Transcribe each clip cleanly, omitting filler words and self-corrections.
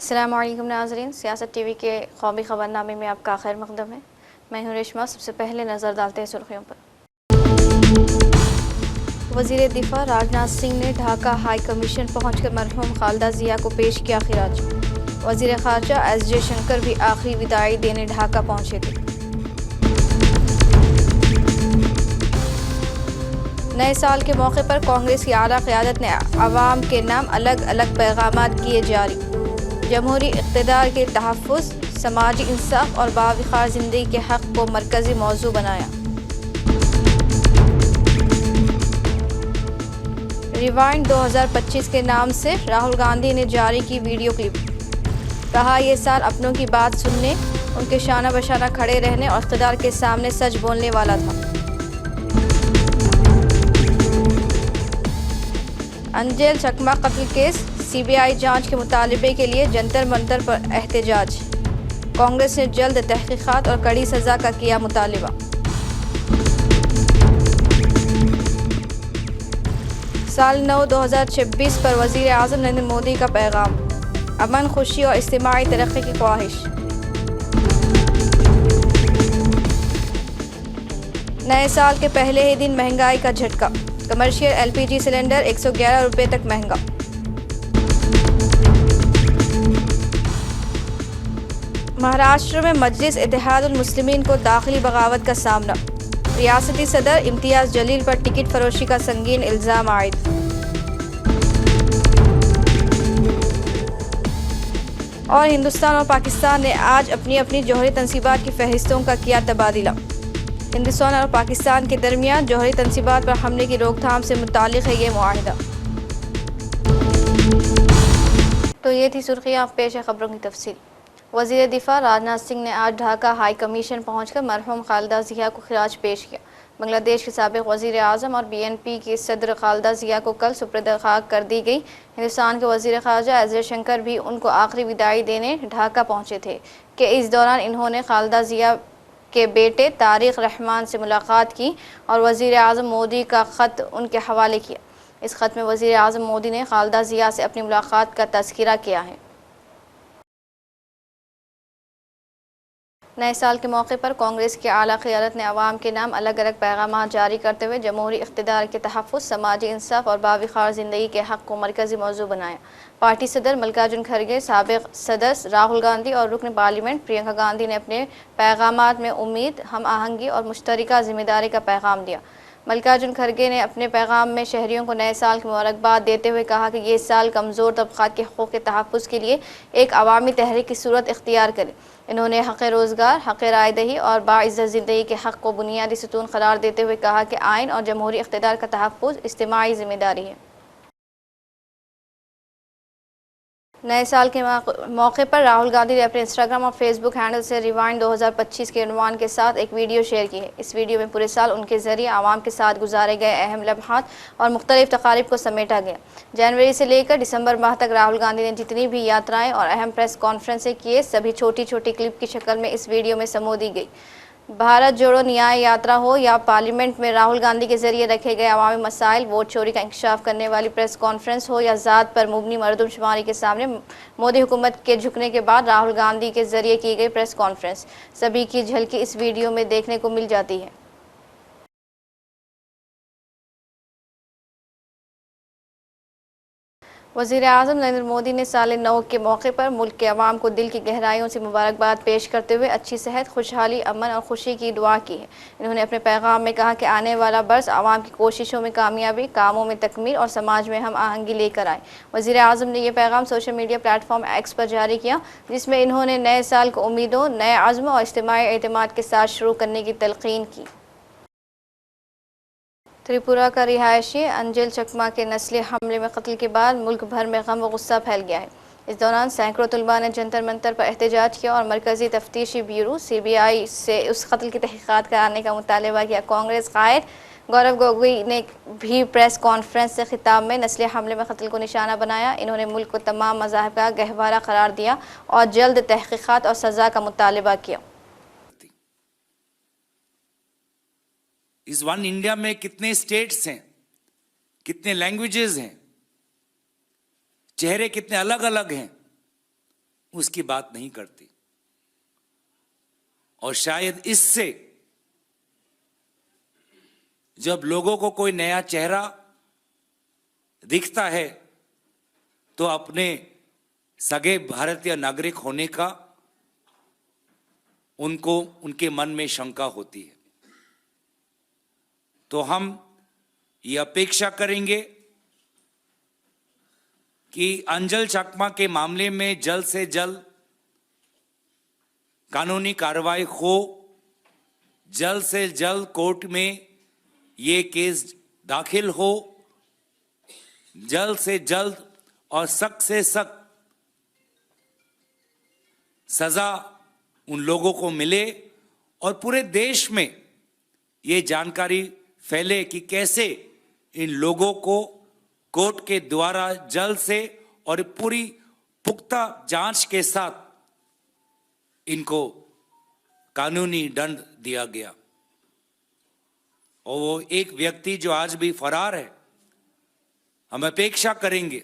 अस्सलामुअलैकुम नाज़रीन, सियासत टीवी के कौमी खबरनामे में आपका खैर मक़दम है। मैं हूं रेशमा। सबसे पहले नज़र डालते हैं सुर्खियों पर। वज़ीर दिफा राजनाथ सिंह ने ढाका हाई कमीशन पहुंचकर मरहूम खालिदा ज़िया को पेश किया खिराज। वज़ीर ख़ारजा एस जयशंकर भी आखिरी विदाई देने ढाका पहुंचे थे। नए साल के मौके पर कांग्रेस की आला क़यादत ने अवाम के नाम अलग अलग पैगाम किए जारी। जमहूरी इक़्तिदार के तहफ़्फ़ुज़, समाजी इंसाफ और बावक़ार ज़िंदगी के हक़ को मरकज़ी मौज़ू बनाया। रिवाइंड 2025 के नाम से राहुल गांधी ने जारी की वीडियो क्लिप। कहा, ये साल अपनों की बात सुनने, उनके शाना बशाना खड़े रहने और इक़्तिदार के सामने सच बोलने वाला था। अंजेल चकमा कत्ल केस CBI जांच के मुतालबे के लिए जंतर मंतर पर एहतजाज। कांग्रेस ने जल्द तहकीकात और कड़ी सज़ा का किया मुतालबा। साल नौ 2026 पर वज़ीर आज़म नरेंद्र मोदी का पैगाम। अमन, खुशी और इज्तिमाई तरक्की की ख्वाहिश। नए साल के पहले ही दिन महंगाई का झटका। कमर्शियल LPG सिलेंडर 111 रुपये तक महंगा। महाराष्ट्र में मजलिस इत्तेहादुल मुस्लिमीन को दाखिली बगावत का सामना। रियासती सदर इम्तियाज़ जलील पर टिकट फरोशी का संगीन इल्ज़ाम आयद। और हिंदुस्तान और पाकिस्तान ने आज अपनी अपनी जौहरी तनसीबात की फहरिस्तों का किया तबादला। हिंदुस्तान और पाकिस्तान के दरमियान जौहरी तनसीबात पर हमले की रोकथाम से मुताल्लिक़ है ये मुआहिदा। तो ये थी सुर्खियाँ, पेश है खबरों की तफसील। वज़ीर दिफा राजनाथ सिंह ने आज ढाका हाई कमीशन पहुंचकर मरहूम खालिदा ज़िया को खिराज पेश किया। बांग्लादेश के साबिक़ वज़ीर आज़म और BNP की सदर खालिदा ज़िया को कल सुपुर्द खाक कर दी गई। हिंदुस्तान के वज़ीर ख़ारजा एस जयशंकर भी उनको आखिरी विदाई देने ढाका पहुंचे थे कि इस दौरान इन्होंने खालिदा ज़िया के बेटे तारिक रहमान से मुलाकात की और वज़ीर आज़म मोदी का ख़त उनके हवाले किया। इस ख़त में वज़ीर आज़म मोदी ने खालिदा ज़िया से अपनी मुलाकात का तज़किरा किया है। नए साल के मौके पर कांग्रेस की आला क़यादत ने अवाम के नाम अलग अलग पैगाम जारी करते हुए जमहूरी इक़्तिदार के तहफ़्फ़ुज़, समाजी इंसाफ और बावक़ार ज़िंदगी के हक़ को मरकज़ी मौज़ू बनाया। पार्टी सदर मल्लिकार्जुन खड़गे, साबिक़ सदस्य राहुल गांधी और रुकन पार्लियामेंट प्रियंका गांधी ने अपने पैगामात में उम्मीद, हम आहंगी और मुश्तरका ज़िम्मेदारी का पैगाम दिया। मल्लिकार्जुन खड़गे ने अपने पैगाम में शहरियों को नए साल की मुबारकबाद देते हुए कहा कि ये साल कमज़ोर तबक़ात के हक़ूक़ के तहफ़्फ़ुज़ के लिए एक अवामी तहरीक की सूरत इख्तियार करे। इन्होंने हक़ रोज़गार, हक़ रायदही और बाइज़्ज़त ज़िंदगी के हक़ को बुनियादी सतून क़रार देते हुए कहा कि आइन और जमहूरी इक़्तिदार का तहफ़्फ़ुज़ इज्तिमाई ज़िम्मेदारी है। नए साल के मौके पर राहुल गांधी ने अपने इंस्टाग्राम और फेसबुक हैंडल से रिवाइंड 2025 के उन्वान के साथ एक वीडियो शेयर की है। इस वीडियो में पूरे साल उनके ज़रिए आवाम के साथ गुजारे गए अहम लम्हात और मुख्तलिफ तकारीब को समेटा गया। जनवरी से लेकर दिसंबर माह तक राहुल गांधी ने जितनी भी यात्राएं और अहम प्रेस कॉन्फ्रेंसें किए, सभी छोटी छोटी क्लिप की शक्ल में इस वीडियो में समो दी गई। भारत जोड़ो न्याय यात्रा हो या पार्लियामेंट में राहुल गांधी के जरिए रखे गए अवामी मसाइल, वोट चोरी का इंकशाफ करने वाली प्रेस कॉन्फ्रेंस हो या ज़ात पर मुबनी मरदमशुमारी के सामने मोदी हुकूमत के झुकने के बाद राहुल गांधी के जरिए की गई प्रेस कॉन्फ्रेंस, सभी की झलकी इस वीडियो में देखने को मिल जाती है। वज़ीर आज़म नरेंद्र मोदी ने साल नौ के मौके पर मुल्क के अवाम को दिल की गहराइयों से मुबारकबाद पेश करते हुए अच्छी सेहत, खुशहाली, अमन और खुशी की दुआ की है। इन्होंने अपने पैगाम में कहा कि आने वाला बरस अवाम की कोशिशों में कामयाबी, कामों में तकमील और समाज में हम आहंगी लेकर आए। वज़ीर आज़म ने यह पैगाम सोशल मीडिया प्लेटफॉर्म X पर जारी किया, जिसमें इन्होंने नए साल को उम्मीदों, नए अज़्म और इज्तिमाई एतमाद के साथ शुरू करने की तलक़ीन की। त्रिपुरा का रिहायशी अंजेल चकमा के नस्ली हमले में कत्ल के बाद मुल्क भर में गम व गुस्सा फैल गया है। इस दौरान सैकड़ों तलबा ने जंतर मंतर पर एहतजाज किया और मरकज़ी तफ्तीशी ब्यूरो CBI से उस कत्ल की तहक़ीक़ात कराने का मुतालबा किया। कांग्रेस कायद गौरव गोगोई ने भी प्रेस कॉन्फ्रेंस से खिताब में नस्ली हमले में कत्ल को निशाना बनाया। इन्होंने मुल्क को तमाम मज़ाहिब का गहवारा करार दिया और जल्द तहक़ीक़ात और सज़ा का मुतालबा किया। इस वन इंडिया में कितने स्टेट्स हैं, कितने लैंग्वेजेस हैं, चेहरे कितने अलग अलग हैं, उसकी बात नहीं करती। और शायद इससे जब लोगों को कोई नया चेहरा दिखता है तो अपने सगे भारतीय नागरिक होने का उनको उनके मन में शंका होती है। तो हम ये अपेक्षा करेंगे कि अंजल चकमा के मामले में जल्द से जल्द कानूनी कार्रवाई हो, जल्द से जल्द कोर्ट में ये केस दाखिल हो, जल्द से जल्द और सख्त से सख्त सजा उन लोगों को मिले और पूरे देश में ये जानकारी फैले कि कैसे इन लोगों को कोर्ट के द्वारा जल्द से और पूरी पुख्ता जांच के साथ इनको कानूनी दंड दिया गया। और वो एक व्यक्ति जो आज भी फरार है, हम अपेक्षा करेंगे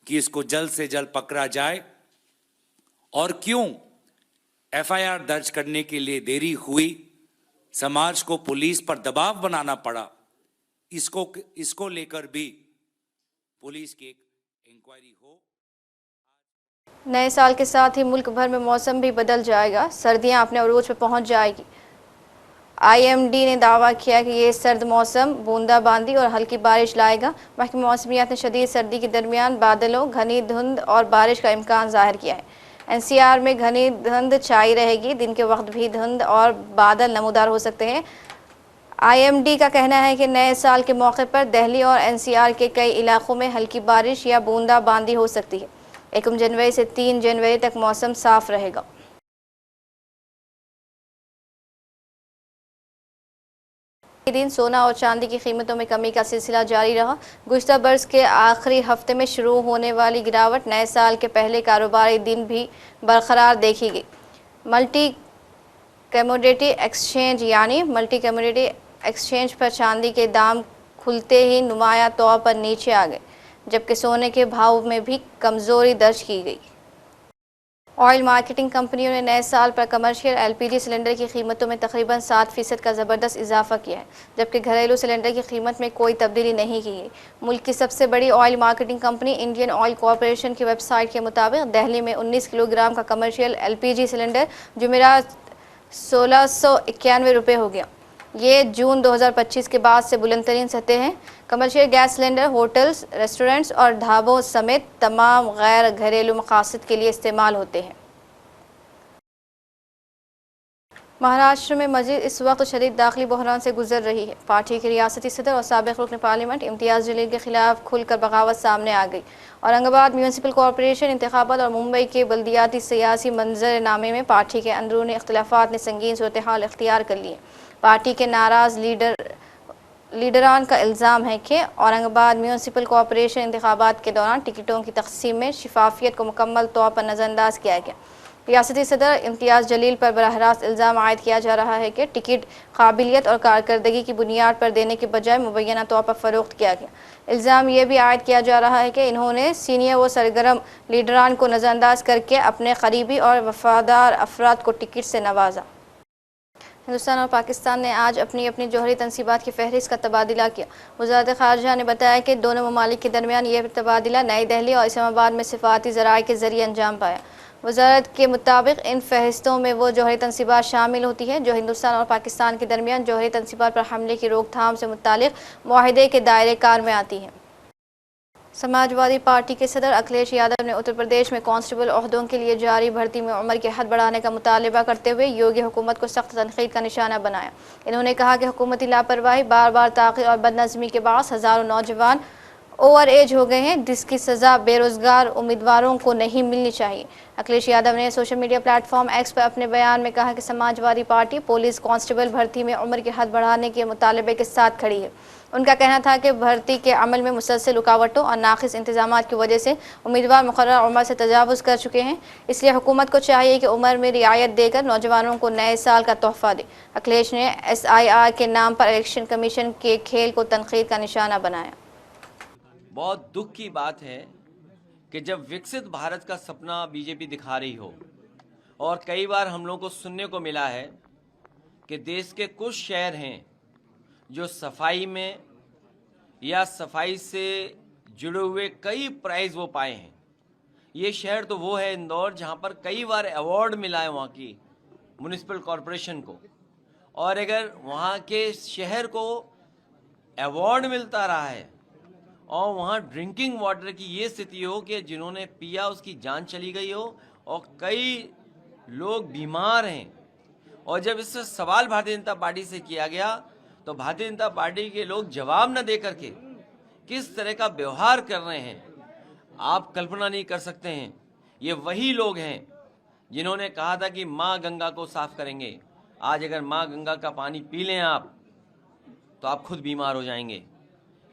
कि इसको जल्द से जल्द पकड़ा जाए। और क्यों एफआईआर दर्ज करने के लिए देरी हुई, समाज को पुलिस पर दबाव बनाना पड़ा, इसको लेकर भी पुलिस की एक इंक्वायरी हो। नए साल के साथ ही मुल्क भर में मौसम भी बदल जाएगा, सर्दियां अपने अरूज पर पहुंच जाएगी। आईएमडी ने दावा किया कि ये सर्द मौसम बूंदाबांदी और हल्की बारिश लाएगा। महकमा मौसमियात ने शदीद सर्दी के दरमियान बादलों, घनी धुंध और बारिश का इम्कान जाहिर किया है। एनसीआर में घनी धुंध छाई रहेगी, दिन के वक्त भी धुंध और बादल नमूदार हो सकते हैं। आईएमडी का कहना है कि नए साल के मौके पर दिल्ली और एनसीआर के कई इलाकों में हल्की बारिश या बूंदाबांदी हो सकती है। 1 जनवरी से 3 जनवरी तक मौसम साफ रहेगा। दिन सोना और चांदी की कीमतों में कमी का सिलसिला जारी रहा। गुज़िश्ता बरस के आखिरी हफ्ते में शुरू होने वाली गिरावट नए साल के पहले कारोबारी दिन भी बरकरार देखी गई। मल्टी कमोडिटी एक्सचेंज पर चांदी के दाम खुलते ही नुमाया तौर पर नीचे आ गए, जबकि सोने के भाव में भी कमजोरी दर्ज की गई। ऑयल मार्केटिंग कंपनियों ने नए साल पर कमर्शियल एलपीजी सिलेंडर की कीमतों में तकरीबन 7% का ज़बरदस्त इजाफा किया है, जबकि घरेलू सिलेंडर की कीमत में कोई तब्दीली नहीं की गई। मुल्क की सबसे बड़ी oil marketing company Indian oil corporation की वेबसाइट के मुताबिक दिल्ली में 19 किलोग्राम का कमर्शियल एलपीजी सिलेंडर जुमेरात 1691 रुपये हो गया। ये जून 2025 के बाद से बुलंद तरीन सतह हैं। Commercial gas cylinder hotels, restaurants और ढाबों समेत तमाम गैर घरेलू मकासद के लिए इस्तेमाल होते हैं। महाराष्ट्र में मस्जिद इस वक्त शदीद दाखिली बहरान से गुजर रही है। पार्टी के रियासती सदर और साबिक़ रुकन पार्लियामेंट इम्तियाज़ जलील के खिलाफ खुलकर बगावत सामने आ गई। औरंगाबाद म्यूनसिपल कॉरपोरेशन इंतखाबात और मुंबई के बल्दियाती सियासी मंजरनामे में पार्टी के अंदरूनी इख्तिलाफात ने संगीन सूरत हाल इख्तियार कर ली है। पार्टी के नाराज़ लीडरान का इल्ज़ाम है कि औरंगाबाद म्यूनसिपल कॉरपोरेशन इंतखाबात के दौरान टिकटों की तकसीम में शिफाफियत को मुकम्मल तौर पर नज़रअंदाज किया गया। रियासती सदर इम्तियाज़ जलील पर बराह रास्त इल्ज़ाम आयद किया जा रहा है कि टिकट काबिलियत और कारकर्दगी की बुनियाद पर देने के बजाय मुबैना तौर पर फ़रोख्त किया गया। इल्ज़ाम यह भी आयद किया जा रहा है कि इन्होंने सीनियर व सरगर्म लीडरान को नज़रअंदाज करके अपने करीबी और वफादार अफराद को टिकट से नवाजा। हिंदुस्तान और पाकिस्तान ने आज अपनी अपनी जौहरी तनसीबात की फहरिस्त का तबादला किया। वज़ारत ख़ारजा ने बताया कि दोनों ममालिक के दरमियान यह तबादला नई दिल्ली और इस्लामाबाद में सिफाती ज़राए के ज़रिए अंजाम पाया। वज़ारत के मुताबिक इन फहरिस्तों में वो जौहरी तनसीबात शामिल होती है जो हिंदुस्तान और पाकिस्तान के दरमियान जौहरी तनसीबात पर हमले की रोकथाम से मुतालिक मुआहदे के दायरे कार में आती हैं। समाजवादी पार्टी के सदर अखिलेश यादव ने उत्तर प्रदेश में कांस्टेबल ओहदों के लिए जारी भर्ती में उम्र की हद बढ़ाने का मुतालबा करते हुए योगी हुकूमत को सख्त तनकीद का निशाना बनाया। इन्होंने कहा कि हुकूमती लापरवाही, बार बार ताख़ीर और बदनज़मी के बायस हज़ारों नौजवान ओवर एज हो गए हैं, जिसकी सज़ा बेरोज़गार उम्मीदवारों को नहीं मिलनी चाहिए। अखिलेश यादव ने सोशल मीडिया प्लेटफॉर्म एक्स पर अपने बयान में कहा कि समाजवादी पार्टी पुलिस कांस्टेबल भर्ती में उम्र की हद बढ़ाने के मुतालबे के साथ खड़ी है। उनका कहना था कि भर्ती के अमल में मुसलसल रुकावटों और नाक़िस इंतजामात की वजह से उम्मीदवार मुकर्रर उम्र से तजावुज़ कर चुके हैं, इसलिए हुकूमत को चाहिए कि उम्र में रियायत देकर नौजवानों को नए साल का तोहफ़ा दे। अखिलेश ने SIR के नाम पर इलेक्शन कमीशन के खेल को तनकीद का निशाना बनाया। बहुत दुख की बात है कि जब विकसित भारत का सपना बीजेपी दिखा रही हो, और कई बार हम लोगों को सुनने को मिला है कि देश के कुछ शहर हैं जो सफाई में या सफाई से जुड़े हुए कई प्राइज़ वो पाए हैं। ये शहर तो वो है इंदौर, जहाँ पर कई बार अवार्ड मिला है वहाँ की म्युनिसिपल कॉरपोरेशन को। और अगर वहाँ के शहर को अवार्ड मिलता रहा है और वहाँ ड्रिंकिंग वाटर की ये स्थिति हो कि जिन्होंने पिया उसकी जान चली गई हो और कई लोग बीमार हैं, और जब इससे सवाल भारतीय जनता पार्टी से किया गया तो भारतीय जनता पार्टी के लोग जवाब न दे करके किस तरह का व्यवहार कर रहे हैं, आप कल्पना नहीं कर सकते हैं। ये वही लोग हैं जिन्होंने कहा था कि माँ गंगा को साफ करेंगे। आज अगर माँ गंगा का पानी पी लें आप तो आप खुद बीमार हो जाएंगे।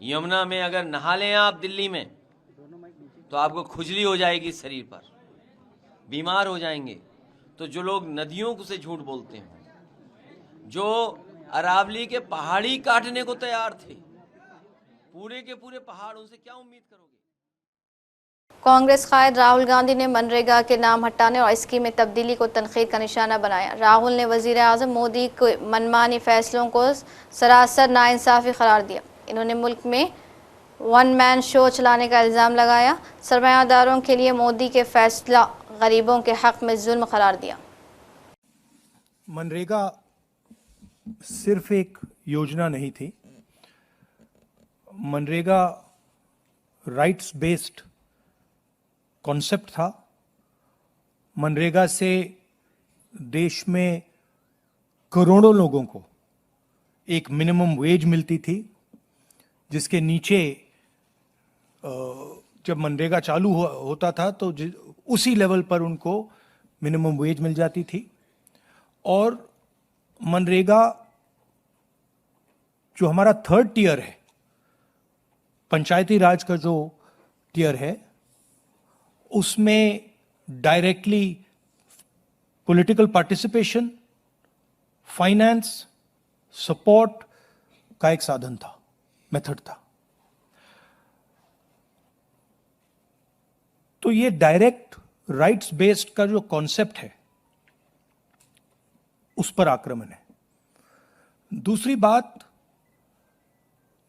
यमुना में अगर नहा लें आप दिल्ली में तो आपको खुजली हो जाएगी शरीर पर, बीमार हो जाएंगे। तो जो लोग नदियों को से झूठ बोलते हैं, जो अरावली के पहाड़ी काटने को तैयार थे, पूरे के पूरे पहाड़, उनसे क्या उम्मीद करोगे। कांग्रेस कायद राहुल गांधी ने मनरेगा के नाम हटाने और स्कीम में तब्दीली को तनकीद का निशाना बनाया। राहुल ने वजीर आज़म मोदी के मनमानी फैसलों को सरासर नाइंसाफ़ी करार दिया। इन्होंने मुल्क में वन मैन शो चलाने का इल्ज़ाम लगाया। सरमायादारों के लिए मोदी के फैसला गरीबों के हक़ में जुल्म करार दिया। मनरेगा सिर्फ एक योजना नहीं थी, मनरेगा राइट्स बेस्ड कॉन्सेप्ट था। मनरेगा से देश में करोड़ों लोगों को एक मिनिमम वेज मिलती थी, जिसके नीचे जब मनरेगा चालू होता था तो उसी लेवल पर उनको मिनिमम वेज मिल जाती थी। और मनरेगा जो हमारा थर्ड टियर है, पंचायती राज का जो टियर है, उसमें directly political participation, finance, support का एक साधन था, मेथड था। तो ये डायरेक्ट राइट्स बेस्ड का जो कॉन्सेप्ट है उस पर आक्रमण है। दूसरी बात,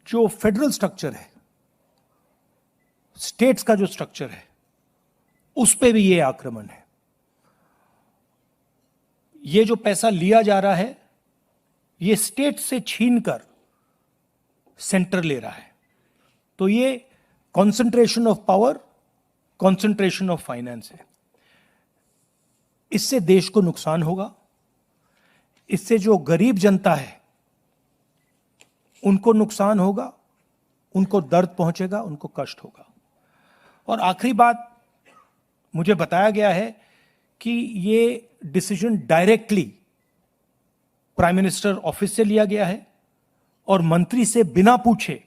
जो फेडरल स्ट्रक्चर है, स्टेट्स का जो स्ट्रक्चर है, उस पे भी ये आक्रमण है। ये जो पैसा लिया जा रहा है, ये स्टेट से छीनकर सेंटर ले रहा है। तो ये concentration of power, concentration of finance है। इससे देश को नुकसान होगा। इससे जो गरीब जनता है उनको नुकसान होगा, उनको दर्द पहुंचेगा, उनको कष्ट होगा। और आखिरी बात, मुझे बताया गया है कि ये decision directly prime minister office से लिया गया है और मंत्री से बिना पूछे,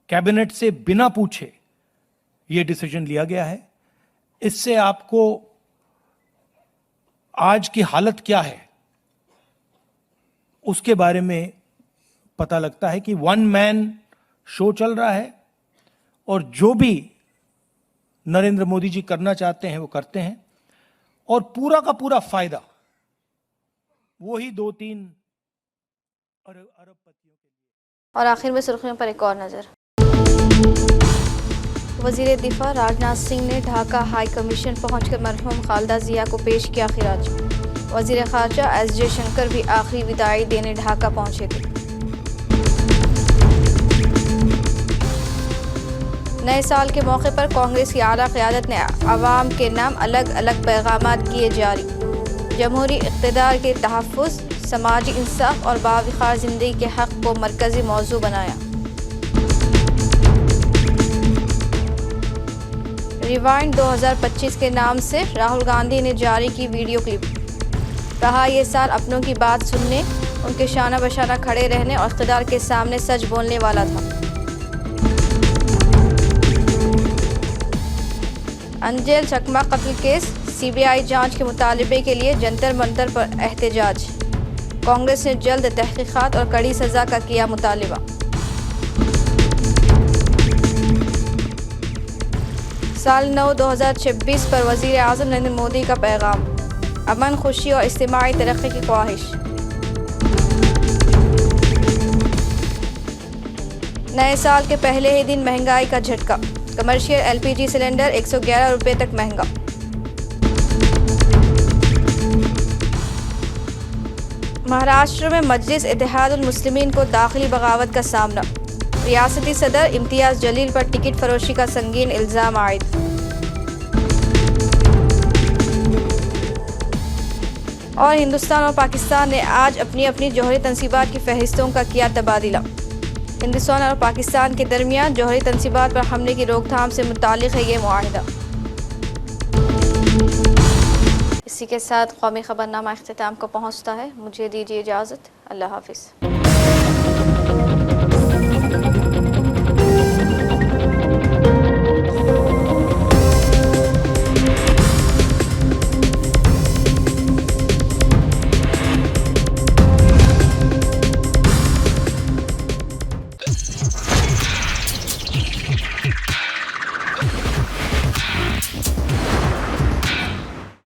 कैबिनेट से बिना पूछे ये डिसीजन लिया गया है। इससे आपको आज की हालत क्या है उसके बारे में पता लगता है कि वन मैन शो चल रहा है और जो भी नरेंद्र मोदी जी करना चाहते हैं वो करते हैं, और पूरा का पूरा फायदा वही 2-3 अरबपतियों के लिए। और आखिर में सुर्खियों पर एक और नज़र। वज़ीर दिफा राजनाथ सिंह ने ढाका हाई कमीशन पहुंचकर मरहूम खालिदा जिया को पेश किया खिराज। वज़ीर ख़ारजा एस जयशंकर भी आखिरी विदाई देने ढाका पहुंचे थे। नए साल के मौके पर कांग्रेस की आला क़यादत ने अवाम के नाम अलग अलग पैगामात किए जारी। जमहूरी इक़्तिदार के तहफ़्फ़ुज़, समाजी इंसाफ और बावक़ार ज़िंदगी के हक़ को मरकज़ी मौज़ू बनाया। रिवाइंड 2025 के नाम से राहुल गांधी ने जारी की वीडियो क्लिप। कहा, ये साल अपनों की बात सुनने, उनके शाना बशाना खड़े रहने और इक़्तिदार के सामने सच बोलने वाला था। अंजेल चकमा कत्ल केस सीबीआई जांच के मुतालबे के लिए जंतर मंतर पर एहतजाज। कांग्रेस ने जल्द तहकीकात और कड़ी सज़ा का किया मुतालबा। साल नौ 2026 पर वज़ीर आज़म नरेंद्र मोदी का पैगाम, अमन, खुशी और इज्तिमाई तरक्की की ख्वाहिश। नए साल के पहले ही दिन महंगाई का झटका, कमर्शियल LPG सिलेंडर 111 रुपये तक महंगा। महाराष्ट्र में मजलिस इत्तेहादुल मुस्लिमीन को दाखिली बगावत का सामना, रियासती सदर इम्तियाज जलील पर टिकट फरोशी का संगीन इल्ज़ाम आयद। और हिंदुस्तान और पाकिस्तान ने आज अपनी अपनी जौहरी तनसीबात की फहरिस्तों का किया तबादला। हिंदुस्तान और पाकिस्तान के दरमियान जौहरी तनसीबात पर हमले की रोकथाम से मुताल्लिक़ है ये मुआहिदा। इसी के साथ कौमी खबरनामा इख्तिताम को पहुँचता है। मुझे दीजिए इजाज़त। अल्लाह हाफ़िज़।